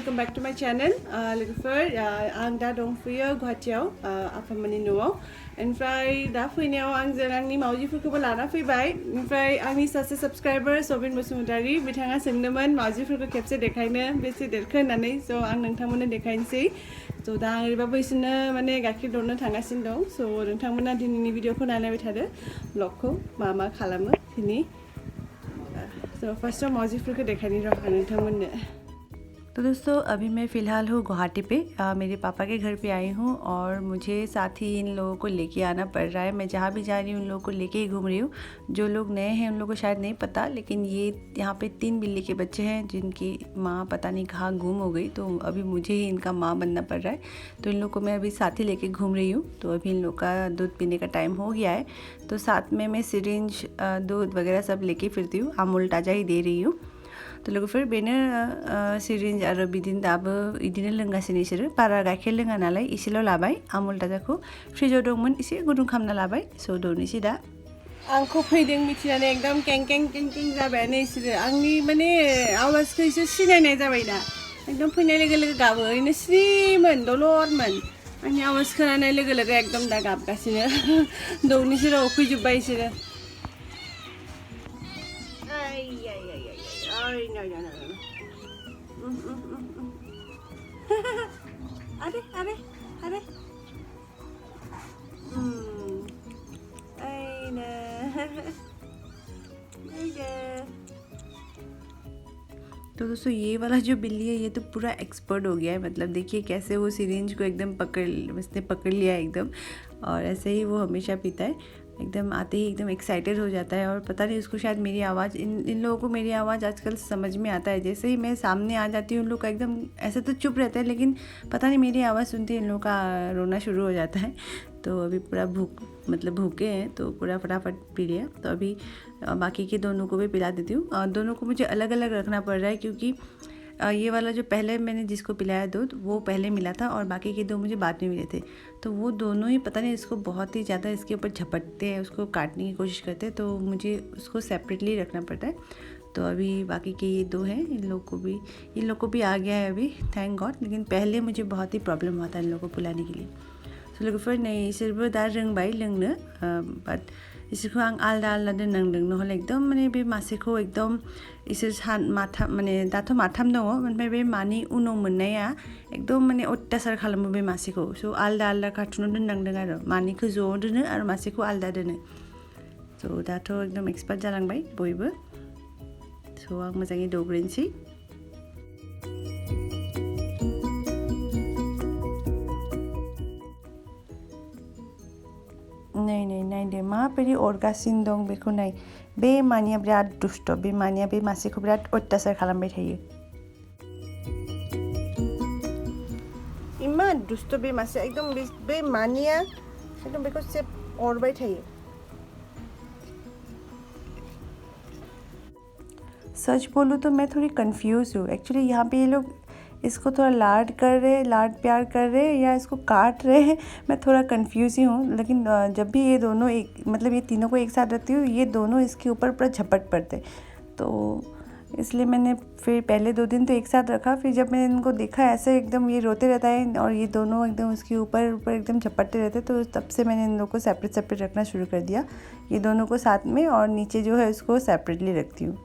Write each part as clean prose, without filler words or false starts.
welcome back to my channel. लोगोफोर आं दा दंफैयो गुवाहाटीयाव आफामोननि न'आव ओमफ्राय दा फैनायाव आंजों आंनि मावजिफोरखौबो लाना फैबाय ओमफ्राय आंनि सासे साबस्क्राइबार सबिन बसुमतारी बिथाङा सोंदोंमोन मावजिफोरखौ खेबसे देखायनो बेसे देरखो होननानै स' आं नोंथांमोननो देखायनोसै स' दा आं ओरैबाबो बिसोरनो माने गाइखेर दौनो थांगासिनो दं स' नोंथांमोना दिनैनि भिडिअखौ नायलायबाय थादो ब्लगखौ मा खालामो दिनै तो फर्स्ट मावजिफोरखौ देखायनि र' आं नोंथांमोननो। तो दोस्तों अभी मैं फ़िलहाल हूँ गुवाहाटी पे मेरे पापा के घर पे आई हूँ और मुझे साथ ही इन लोगों को लेके आना पड़ रहा है। मैं जहाँ भी जा रही हूँ उन लोगों को लेके ही घूम रही हूँ। जो लोग नए हैं उन लोगों को शायद नहीं पता, लेकिन ये यहाँ पे 3 बिल्ली के बच्चे हैं जिनकी माँ पता नहीं कहाँ गुम हो गई, तो अभी मुझे ही इनका माँ बनना पड़ रहा है। तो इन लोग को मैं अभी साथ ही लेके घूम रही हूँ। तो अभी इन लोग का दूध पीने का टाइम हो गया है, तो साथ में मैं सिरिंज दूध वगैरह सब लेके फिरती हूँ। अमूल ताज़ा ही दे रही हूँ। तो लोगोफोर बेनो सिरिंज आरो बिदिनो दाबो इदिनो लोंगासिनो इसोरो बारा गाइखेर लोङा नालाय एसेल' लाबाय। आमुल ताजाखौ फ्रिजाव दंमोन एसे गुदुं खालामना लाबाय। स' दौनोसै दा। आंखौ फैदों मिथिनानै एकदम कें कें जाबायानो इसोरो आंनि माने आवाजखौ इसोर सिनायनाय जाबाय दा। एकदम फैनाय लोगो लोगो गाबो, ओरैनो स्रिमोन दलरमोन। आंनि आवाज खोनानाय लोगो लोगो एकदम दा गाबगासिनो दौनोसै र' फैजोब्बाय इसोरो। No. Are. तो दोस्तों ये वाला जो बिल्ली है ये तो पूरा एक्सपर्ट हो गया है। मतलब देखिए कैसे वो सिरिंज को एकदम उसने पकड़ लिया एकदम, और ऐसे ही वो हमेशा पीता है। एकदम आते ही एकदम एक्साइटेड हो जाता है, और पता नहीं उसको शायद मेरी आवाज़ इन लोगों को मेरी आवाज़ आजकल समझ में आता है। जैसे ही मैं सामने आ जाती हूँ उन लोग का एकदम ऐसे तो चुप रहता है, लेकिन पता नहीं मेरी आवाज़ सुनते इन लोगों का रोना शुरू हो जाता है। तो अभी पूरा भूखे हैं तो पूरा फटाफट पी लिया। तो अभी बाकी के दोनों को भी पिला देती हूँ। दोनों को मुझे अलग अलग रखना पड़ रहा है, क्योंकि ये वाला जो पहले मैंने जिसको पिलाया दूध वो पहले मिला था और बाकी के 2 मुझे बाद में मिले थे। तो वो दोनों ही पता नहीं इसको बहुत ही ज़्यादा इसके ऊपर झपटते हैं, उसको काटने की कोशिश करते हैं, तो मुझे उसको सेपरेटली रखना पड़ता है। तो अभी बाकी के ये 2 हैं, इन लोग को भी आ गया है अभी, थैंक गॉड। लेकिन पहले मुझे बहुत ही प्रॉब्लम हुआ था इन लोगों को पिलाने के लिए। तो लोगोफोर नै इसोरबो दा रोंबाय लोंनो, बाट इसोरखौ आं आलदा दोननांदों, नहले एकदम माने बे मासेखौ एकदम इसोर माने दाथ' माथाम दङ, ओमफ्राय बे मानि उनाव मोननाया एकदम माने अत्याचार खालामो बे मासेखौ। स' आलदा कार्टुनाव दोननांदों आरो मानैखौ ज' दोनो आरो मासेखौ आलदा दोनो। स' दाथ' एकदम एक्सपार्ट जालांबाय बयबो। स' आं मोजाङै दौग्रोनोसै। नै नायदो माबायदि अरगासिनो दं बेखौ नाय। बे मानिया बिराद दुष्ट, बे मानिया बे मासेखौ बिराद अत्याचार खालामबाय थायो। इमान दुष्ट बे मासे, एकदम बे मानिया एकदम बेखौ अरबाय थायो। सच बोलूँ तो मैं थोड़ी कंफ्यूज हूँ एक्चुअली। यहाँ पे ये लोग इसको थोड़ा लाड प्यार कर रहे हैं या इसको काट रहे हैं, मैं थोड़ा कंफ्यूज ही हूँ। लेकिन जब भी ये दोनों ये तीनों को एक साथ रखती हूँ, ये दोनों इसके ऊपर पूरा झपट पड़ते, तो इसलिए मैंने फिर पहले 2 दिन तो एक साथ रखा। फिर जब मैंने इनको देखा ऐसे एकदम ये रोते रहता है और ये दोनों एकदम उसके ऊपर एकदम झपटते रहते, तो तब से मैंने इन लोगों को सेपरेट रखना शुरू कर दिया। ये दोनों को साथ में और नीचे जो है उसको सेपरेटली रखती हूँ।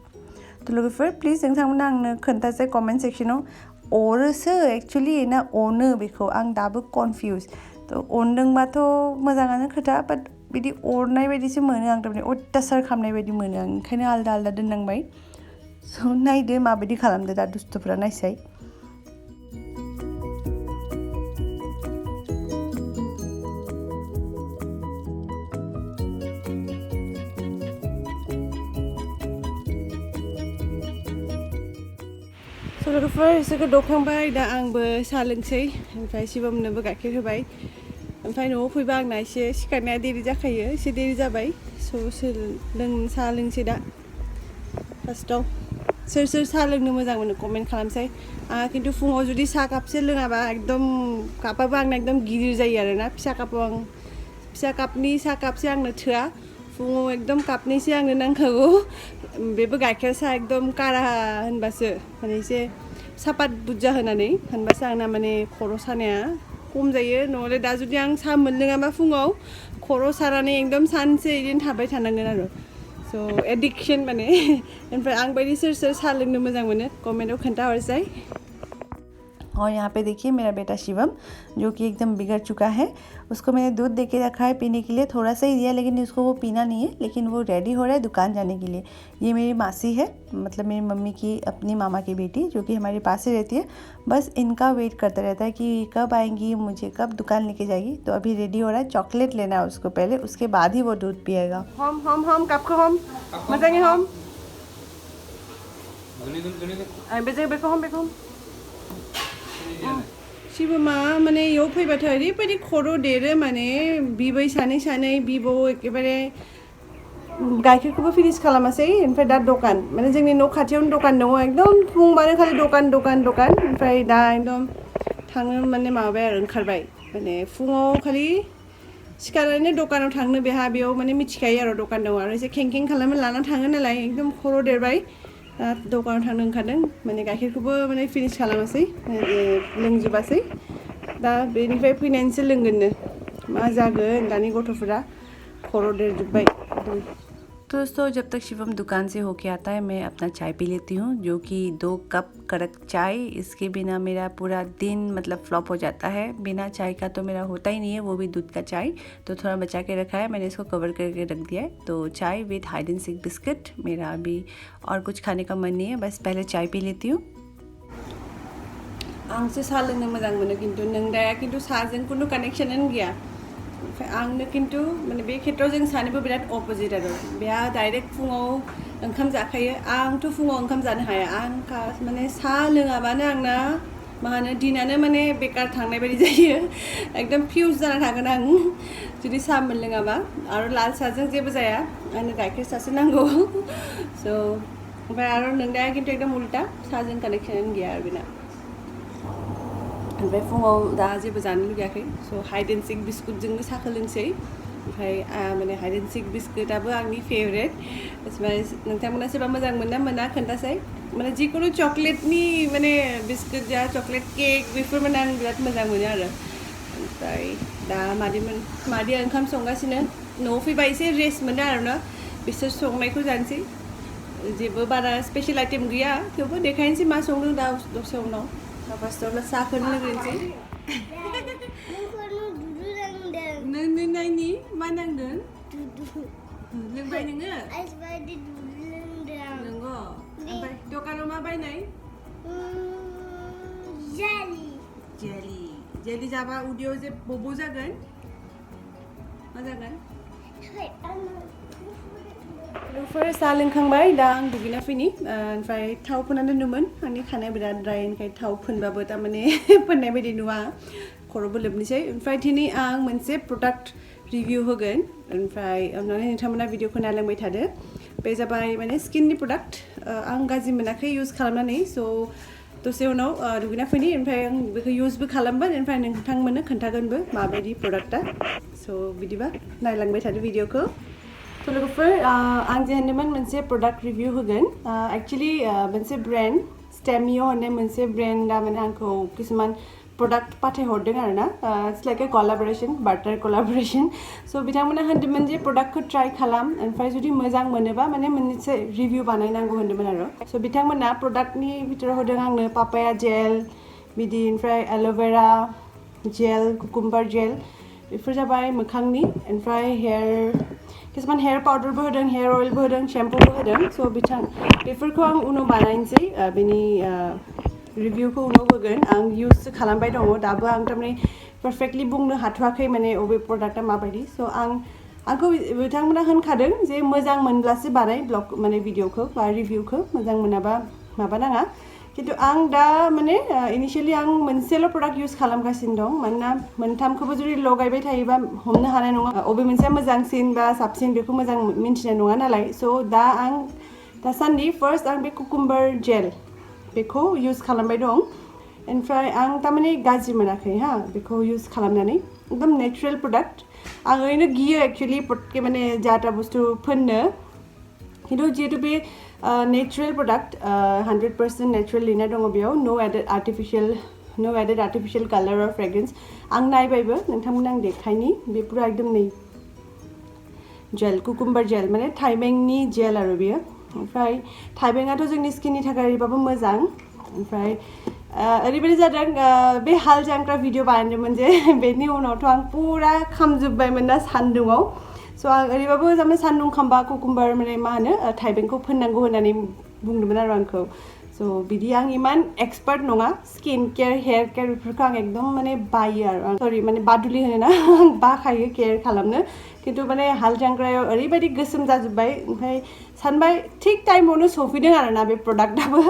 तो लोगों फिर प्लीज़ नोंथांमोना आंनो खोन्थासै कमेन्ट सेक्शनाव अरोसो एक्चुअली ना अनो बेखौ आं दाबो कनफिउज। तो अनदोंबाथ' मोजाङानो खोथा, बाट बिदि अरनाय बायदिसो मोनो आं, थारमाने अत्याचार खालामनाय बायदि मोनो आं, ओंखायनो आलदा दोननांबाय। स' नायदो माबायदि खालामदो दा दुस्थ'फ्रा, नायसाय। स' लोगोफोर इसोरखौ दौखांबाय, दा आंबो साहा लोंसै, ओमफ्राय शिबमनोबो गाइखेर होबाय। ओमफ्राय न'आव फैबा आंना एसे सिखारनाया देरि जाखायो, एसे देरि जाबाय। स' साहा लोंसै दा। फार्स्टआव सोर साहा लोंनो मोजां मोनो कमेन्ट खालामसै। आंहा खिन्थु फुङाव जुदि साहा कापसे लोङाबा एकदम कापाबो आंना एकदम गिदिर जायो आरोना। फिसा कापनि साहा कापसे आंनो थोआ, फुङाव एकदम कापनैसो आंनो नांखागौ। बेबो गाइखेर साहा एकदम कारा होनबासो, माने एसे सापात बुरजा होनानै होनबासो आंना माने खर' सानाया खम जायो नङाले दा जुदि आं सा मोनलोङाबा फुङाव खर' सानानै एकदम सानसे इदिनो थाबाय थानांगोन आरो सो एडिक्शन माने ओमफ्राय आं बायदि सोर सोर सा लोंनो मोजां मोनो कमेन्टआव खोन्थाहरसाय और यहाँ पे देखिए मेरा बेटा शिवम जो कि एकदम बिगड़ चुका है उसको मैंने दूध दे के रखा है पीने के लिए थोड़ा सा ही दिया लेकिन उसको वो पीना नहीं है लेकिन वो रेडी हो रहा है दुकान जाने के लिए ये मेरी मासी है मतलब मेरी मम्मी की अपनी मामा की बेटी जो कि हमारे पास ही रहती है बस इनका वेट करता रहता है कि कब आएंगी मुझे कब दुकान लेके जाएगी तो अभी रेडी हो रहा है चॉकलेट लेना है उसको पहले उसके बाद ही वो दूध पिएगा हम कब हम मोजाङै हम बेखौ हम शिवमा माने इयाव फैबाथाय ओरैबायदि खर' देरो माने बिबै सानै बिबौ एखेबारे गाइखेरखौबो फिनिश खालामासै ओमफ्राय दा दखान माने जोंनि न' खाथियावनो दखान दङ एकदम फुंबानो खालि दखान ओमफ्राय दा एकदम थाङो माने माबाबाय आरो ओंखारबाय माने फुङाव खालि सिखारनानै दखानाव थांनो बेयाव माने मिथिखायो आरो दखान दङ आरो एसे खेंखें खालामना लाना थाङो नालाय एकदम खर' देरबाय दा दखानाव थांनो ओंखारदों माने गाइखेरखौबो माने फिनिश खालामासै लोंजोबासै दा बेनिफ्राय फैनानैसो लोंगोननो मा जागोन दानि गथ'फोरा खर' देरजोब्बाय तो दोस्तों जब तक शिवम दुकान से होके आता है मैं अपना चाय पी लेती हूँ जो कि 2 कप कड़क चाय इसके बिना मेरा पूरा दिन मतलब फ्लॉप हो जाता है बिना चाय का तो मेरा होता ही नहीं है वो भी दूध का चाय तो थोड़ा बचा के रखा है मैंने इसको कवर करके रख दिया है तो चाय with Hyde and seek biscuit मेरा अभी और कुछ खाने का मन नहीं है बस पहले चाय पी लेती हूँ आंसो सा लोंनो मोजां मोनो किन्तु नोंदाया किन्तु साजों कुनु कानेक्शनानो गैया आंनो किन्तु माने बे खेत्राव जों सानैबो बिराद अपोजिट आरो बेहा डाइरेक्ट फुङाव ओंखाम जाखायो आंथ' फुङाव ओंखाम जानो हाया आं माने सा लोङाबानो आंना मा होनो दिनानो माने बेकार थांनाय बायदि जायो एकदम फिउज जाना थागोन आं जुदि सा मोनलोङाबा आरो लाल साजों जेबो जाया आंनो गाइखेर सासो नांगौ स' ओमफ्राय आरो नोंदाया किन्तु एकदम उल्टा साजों कानेक्शनानो गैया आरो बेना ओमफ्राय फुङाव दा जेबो जानो लुगैयाखै स' हाइड एन्ड सिक बिस्कुटजोंनो साहा लोंसै ओमफ्राय माने हाइड एन्ड सिक बिस्कुटाबो आंनि फेभरेट ओमफ्राय नोंथांमोना सोरबा मोजां मोना मोना खोन्थासै माने जिखुनु चकलेटनि माने बिस्कुट जा चकलेट केक बेफोर माने आं बिराद मोजां मोनो आरो ओमफ्राय दा मादैया ओंखाम संगासिनो न'आव फैबा एसे रेस्ट मोनो आरोना बिसोर संनायखौ जानोसै जेबो बारा स्पेशल आइटेम गैया थेवबो देखायनोसै मा संदों दा दसे उनाव फार्स्टआवनो साहाखौनो लोंग्रोनोसै नोंनो नायनि मा नांदों लोंबाय नोङो नंगौ ओमफ्राय दखानाव मा बायनाय जेलि जाबा उदैयाव जे बबो जागोन मा जागोन लोगोफोर साहा लोंखांबाय दा आं दुगैना फैनि ओमफ्राय थाव फोनना दोन्दोंमोन आंनि खानाया बिराद ड्राय ओंखायनो थाव फोनबाबो थारमाने फोननाय बायदि नुवा खर'बो लोबनोसै ओमफ्राय दिनै आं मोनसे प्रडाक्ट रिभिउ होगोन ओमफ्राय अननानै नोंथांमोना भिडिअखौ नायलांबाय थादो बे जाबाय माने स्किननि प्रडाक्ट आं गाज्रि मोनाखै इउज खालामनानै स' दसे उनाव दुगैना फैनि ओमफ्राय आं बेखौ इउजबो खालामगोन ओमफ्राय नोंथांमोननो खोन्थागोनबो माबायदि प्रडाक्टआ स' बिदिबा नायलांबाय थादो भिडिअखौ तो लोगोफोर आं जे होनदोंमोन मोनसे प्रडाक्ट रिभिउ होगोन एक्चुअली मोनसे ब्रेन्ड STAMIO होननाय मोनसे ब्रेन्डआ माने आंखौ किसुमान प्रडाक्ट पाथायहरदों आरोना it's like a collaboration barter collaboration स' बिथांमोना होनदोंमोन जे प्रडाक्टखौ ट्राइ खालाम ओमफ्राय जुदि मोजां मोनोबा माने मोनसे रिभिउ बानायनांगौ होनदोंमोन आरो स' बिथांमोना प्रडाक्टनि बिथोराव होदों आंनो पापाया जेल बिदि ओमफ्राय एल'भेरा जेल कुकुम्बार जेल बेफोर जाबाय मोखांनि ओमफ्राय किसुमान हेयार पाउडारबो होदों हेयार अइलबो होदों शेम्पुबो होदों स' बेफोरखौ आं उनाव बानायनोसै बेनि रिभिउखौ उनाव होगोन आं इउज खालामबाय दङ दाबो आं थारमाने पारफेक्टलि बुंनो हाथ'वाखै माने अबे प्रडाक्टआ माबायदि स' आंखौ बिथांमोना होनखादों जे मोजां मोनब्लासो बानाय ब्लग माने भिडिअखौ बा रिभिउखौ मोजां मोनाबा माबा नाङा किन्तु आं दा माने इनिशियेलि आं मोनसेल' प्रडाक्ट इउज खालामगासिनो दं मानोना मोनथामखौबो जुदि लगायबाय थायोबा हमनो हानाय नङा अबे मोनसेया मोजांसिन बा साबसिन बेखौ मोजां मिन्थिनाय नङा नालाय स' दा आं दासान्दि फार्स्ट आं बे कुकुम्बार जेल बेखौ इउज खालामबाय दं ओमफ्राय आं थारमाने गाज्रि मोनाखै हा बेखौ इउज खालामनानै एकदम नेचारेल प्रडाक्ट आं ओरैनो गियो एक्चुवेलि पटके माने जा ता बुस्थु फोननो किन्तु जिहेतु बे नेचुरेल प्रडाक्ट 100% नेचुरेल लिरनाय दङ बेयाव नो एडेड आर्टिफिशियल कालार और फ्रेग्रेन्स आं नायबायबो नोंथांमोन आं देखायनि बे पुरा एकदम नै जेल कुकुम्बार जेल माने थाइबेंनि जेल आरो बेयो ओमफ्राय थाइबेंआथ' जोंनि स्किननि थाखाय ओरैबाबो मोजां ओमफ्राय ओरैबायदि जादों बे हाल जांख्रा भिडिअ बानायदोंमोन जे बेनि उनावथ' आं पुरा खामजोब्बायमोन ना सान्दुङाव स' आं ओरैबाबो जामाने सान्दुं खामबा कुकुम्बार माने मा होनो थाइबेंखौ फोननांगौ होननानै बुंदोंमोन आरो आंखौ स' बिदि आं इमान एक्सपार्ट नङा स्किन केयार हेयार केयार बेफोरखौ आं एकदम माने बायो आरो सरि माने बादुलि होनो ना आं बाखायो केयार खालामनो किन्तु माने हाल जांख्रायाव ओरैबायदि गोसोम जाजोब्बाय ओमफ्राय सानबाय थिग टाइमावनो सफैदों आरोना बे प्रडाक्टआबो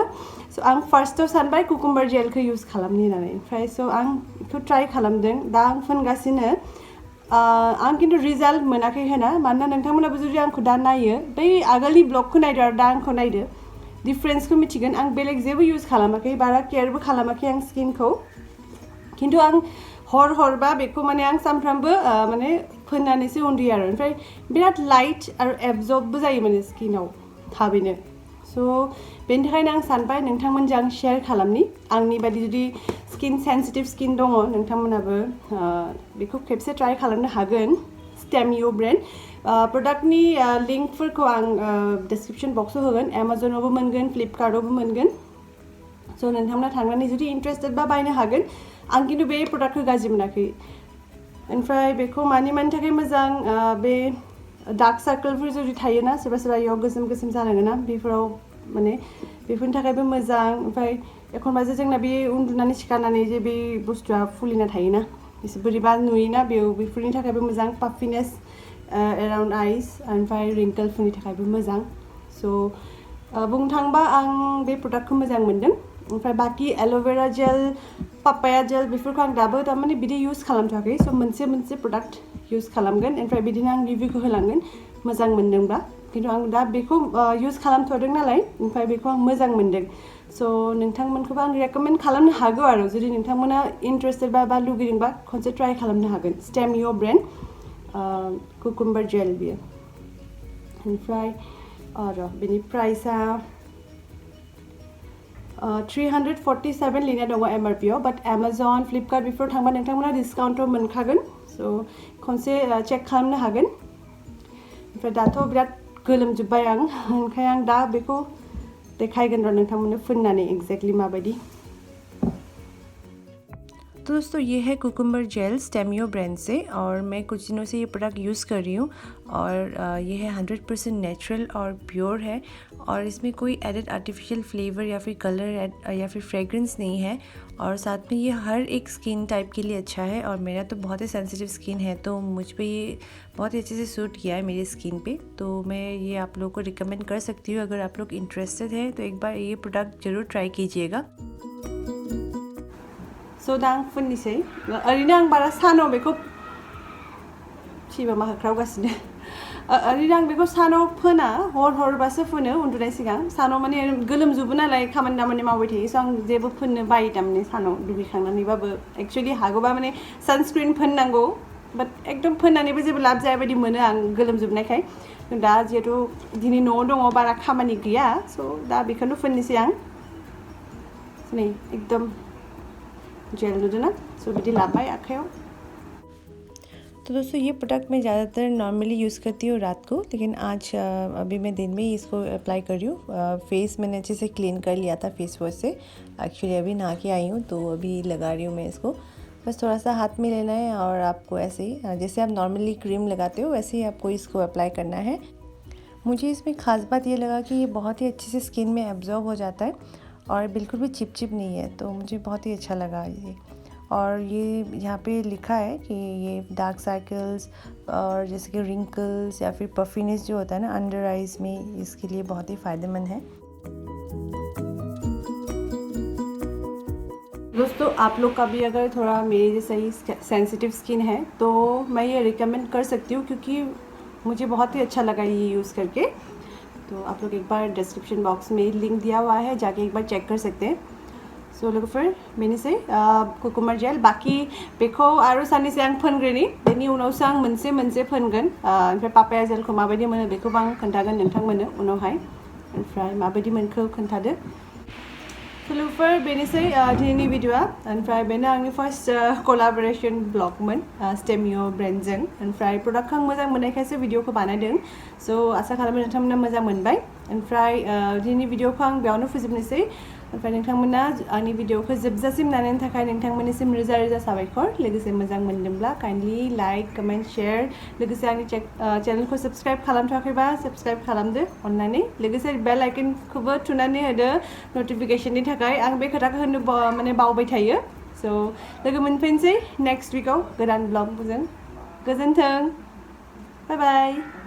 स' आं फार्स्टआव सानबाय कुकुम्बार जेलखौ इउज खालामनि होननानै ओमफ्राय स' आं बेखौ ट्राइ खालामदों दा आं फोनगासिनो आं किन्तु रिजाल्ट मोनाखै होना मानोना नोंथांमोनाबो जुदि आंखौ दा नायो बै आगोलनि ब्लगखौ नायदो आरो दा आंखौ नायदो डिफरेन्सखौ मिथिगोन आं बेलेग जेबो इउज खालामाखै बारा केयारबो खालामाखै आं स्किनखौ किन्तु आं हरबा बेखौ माने आं सानफ्रामबो माने फोननानैसो उन्दुयो आरो ओमफ्राय बिराद लाइट आरो एबजर्बबो जायो माने स्किनाव थाबैनो स' बेनि थाखायनो आं सानबाय नोंथांमोनजों आं शेयार खालामनि आंनि बायदि जुदि स्किन सेन्सिटिभ स्किन दङ नोंथांमोनाबो बेखौ खेबसे ट्राइ खालामनो हागोन स्टेमियो ब्रेन्ड प्रडाक्टनि लिंकफोरखौ आं डिसक्रिप्शन बक्सआव होगोन एमाजनावबो मोनगोन फ्लिपकार्टआवबो मोनगोन स' नोंथांमोना थांनानै जुदि इन्टारेस्टेड बा बायनो हागोन आं किन्तु बे प्रडाक्टखौ गाज्रि मोनाखै ओमफ्राय बेखौ मानि थाखाय मोजां बे डार्क सार्कलफोर जुदि थायोना सोरबा सोरबा इयाव गोसोम गोसोम जालाङोना बेफोराव माने बेफोरनि थाखायबो मोजां ओमफ्राय एखनबा जे जोंना बे उन्दुनानै सिखारनानै जे बे बुस्थुआ फुलिना थायोना एसे बोरैबा नुयोना बेफोरनि थाखायबो मोजां पाफिनेस एराउन्ड आइस ओमफ्राय रिंकलफोरनि थाखायबो मोजां स' बुंनो थाङोबा आं बे प्रडाक्टखौ मोजां मोन्दों ओमफ्राय बाखि एल'भेरा जेल पापाया जेल बेफोरखौ आं दाबो थारमाने बिदि इउज खालामथ'वाखै स' मोनसे प्रडाक्ट इउज खालामगोन ओमफ्राय बिदिनो आं रिभिउखौ होलांगोन मोजां मोन्दोंबा किन्तु आं दा बेखौ इउज खालामथ'दों नालाय ओमफ्राय बेखौ आं मोजां मोन्दों स' नोंथांमोनखौबो आं रेकमेन्ड खालामनो हागौ आरो जुदि नोंथांमोना इन्टारेस्टेड बा लुगैदोंबा खनसे ट्राइ खालामनो हागोन स्टेमियो ब्रेन्ड कुकुम्बार जेल बियो ओमफ्राय र' बेनि प्राइसआ 347 लिरनाय दङ एमआरपिआव बाट एमाजन फ्लिपकार्ट बेफोराव थांबा नोंथांमोना डिसकाउन्टआव मोनखागोन स' खनसे चेक खालामनो हागोन ओमफ्राय दाथ' बिराद गोलोमजोब्बाय आं ओंखायनो आं दा बेखौ देखायगोन र' नोंथांमोननो फोननानै एक्जेक्टली माबायदि तो दोस्तों ये है कुकुम्बर जेल स्टेमियो ब्रांड से और मैं कुछ दिनों से ये प्रोडक्ट यूज़ कर रही हूँ और ये है 100% नेचुरल और प्योर है और इसमें कोई एडेड आर्टिफिशियल फ्लेवर या फिर कलर या फिर फ्रेग्रेंस नहीं है और साथ में ये हर एक स्किन टाइप के लिए अच्छा है और मेरा तो बहुत ही सेंसिटिव स्किन है तो मुझ पे ये बहुत ही अच्छे से सूट किया है मेरी स्किन पे तो मैं ये आप लोगों को रिकमेंड कर सकती हूँ अगर आप लोग इंटरेस्टेड हैं तो एक बार ये प्रोडक्ट ज़रूर ट्राई कीजिएगा स' दा आं फोननोसै ओरैनो आं बारा सानाव बेखौ सिबा मा होख्रावगासिनो ओरैनो आं बेखौ सानाव फोना हरबासो फोनो उन्दुनाय सिगां सानाव माने गोलोमजोबो नालाय खामानि दामानि मावबाय थायो स' आं जेबो फोननो बायो थारमाने सानाव दुगैखांनानैबाबो एक्सुवेलि हागौबा माने सानस्क्रिन फोननांगौ बाट एकदम फोननानैबो जेबो लाब जाया बायदि मोनो आं गोलोमजोबनायखाय दा जिहेतु दिनै न'आव दङ बारा खामानि गैया स' दा बेखौनो फोननोसै आं नै एकदम जेल नुदों ना सो बिदि लाबाय आखायाव तो दोस्तों ये प्रोडक्ट मैं ज़्यादातर नॉर्मली यूज़ करती हूँ रात को लेकिन आज अभी मैं दिन में ही इसको अप्लाई कर रही हूँ फेस मैंने अच्छे से क्लीन कर लिया था फेस वॉश से एक्चुअली अभी नहा के आई हूँ तो अभी लगा रही हूँ मैं इसको बस थोड़ा सा हाथ में लेना है और आपको ऐसे ही जैसे आप नॉर्मली क्रीम लगाते हो वैसे ही आपको इसको अप्लाई करना है मुझे इसमें ख़ास बात ये लगा कि ये बहुत ही अच्छे से स्किन में एब्जॉर्ब हो जाता है और बिल्कुल भी चिपचिप नहीं है तो मुझे बहुत ही अच्छा लगा ये और ये यहाँ पे लिखा है कि ये डार्क सर्कल्स और जैसे कि रिंकल्स या फिर पफिनेस जो होता है ना अंडर आइज़ में इसके लिए बहुत ही फ़ायदेमंद है दोस्तों आप लोग का भी अगर थोड़ा मेरे जैसा ही सेंसिटिव स्किन है तो मैं ये रिकमेंड कर सकती हूँ क्योंकि मुझे बहुत ही अच्छा लगा ये यूज़ करके तो आप लोग एक बार डिस्क्रिप्शन बॉक्स में लिंक दिया हुआ है जाके एक बार चेक कर सकते हैं So लोगोफोर बेनोसै कुकुमार जेल बाकी बेखौ आरो सानैसो आं फोनग्रोनि बेनि उनावसो आं मोनसे फोनगोन ओमफ्राय पापाया जेलखौ माबायदि मोनो बेखौबो आं खोन्थागोन नोंथांमोननो उनावहाय ओमफ्राय माबायदि मोनखो खोन्थादो लोगोफोर बेनोसै दिनैनि भिडिअ'आ ओमफ्राय बेनो आंनि फार्स्ट कलाबरेशन ब्लगमोन STAMIO ब्रेन्डजों ओमफ्राय प्रडाक्टखौ आं मोजां मोननायखायसो भिडिअ'खौ बानायदों स' आसा खालामो नोंथांमोना मोजां मोनबाय ओमफ्राय दिनैनि भिडिअ'खौ आं बेयावनो फोजोबनोसै ओमफ्राय नोंथांमोना आंनि भिडिअ'खौ जोबजासिम नायनायनि थाखाय नोंथांमोननिसिम रोजा रोजा साबायखर लोगोसे मोजां मोनदोंब्ला काइन्डलि लाइक कमेन्ट शेयार लोगोसे आंनि चेनेलखौ साबस्क्राइब खालामथ'वाखैबा साबस्क्राइब खालामदो अननानै लोगोसे बेल आइकनखौबो थुनानै होदो नटिफिकेशननि थाखाय आं बे खोथाखौ होनो माने बावबाय थायो स' लोगो मोनफिनसै नेक्स्ट उइकआव गोदान ब्लगजों गोजोन्थों बाय बाय